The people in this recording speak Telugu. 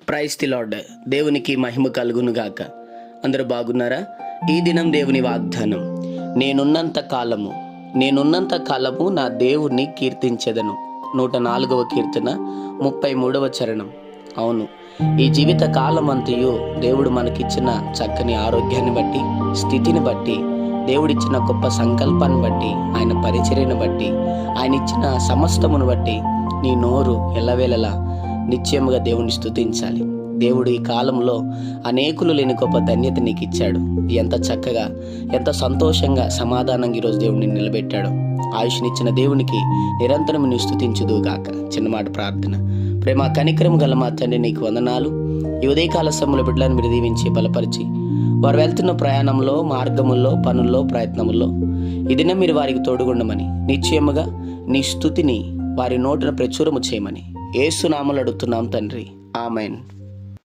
Praise the lord. దేవునికి మహిమ కలుగును గాక. అందరూ బాగున్నారా? ఈ దినం దేవుని వాగ్దానం, నేనున్నంత కాలము నా దేవుణ్ణి కీర్తించెదను. 104వ కీర్తన 33వ చరణం. అవును, ఈ జీవిత కాలం అంతయు దేవుడు మనకిచ్చిన చక్కని ఆరోగ్యాన్ని బట్టి, స్థితిని బట్టి, దేవుడిచ్చిన గొప్ప సంకల్పాన్ని బట్టి, ఆయన పరిచర్యను బట్టి, ఆయన ఇచ్చిన సమస్తమును బట్టి నీ నోరు ఎల్లవేళలా నిశ్చయముగా దేవుని స్తుతించాలి. దేవుడు ఈ కాలంలో అనేకులు లేని గొప్ప ధన్యత నీకు ఇచ్చాడు. ఎంత చక్కగా, ఎంత సంతోషంగా, సమాధానంగా ఈరోజు దేవుడిని నిలబెట్టాడు. ఆయుష్నిచ్చిన దేవునికి నిరంతరం నీ స్తుతించుదుగాక. చిన్నమాట ప్రార్థన. ప్రేమ కనికరము గల మా తండ్రి, నీకు వందనాలు. ఈ ఉదయకాల సమయంలో బిడ్డలను మీరు దీవించి బలపరిచి, వారు వెళ్తున్న ప్రయాణంలో, మార్గముల్లో, పనుల్లో, ప్రయత్నముల్లో ఈ దినం మీరు వారికి తోడుగుండమని, నిశ్చయముగా నీ స్తుతిని వారి నోటిన ప్రచురము చేయమని యేసు నామములో అడుగుతున్నాం తండ్రి. ఆమెన్.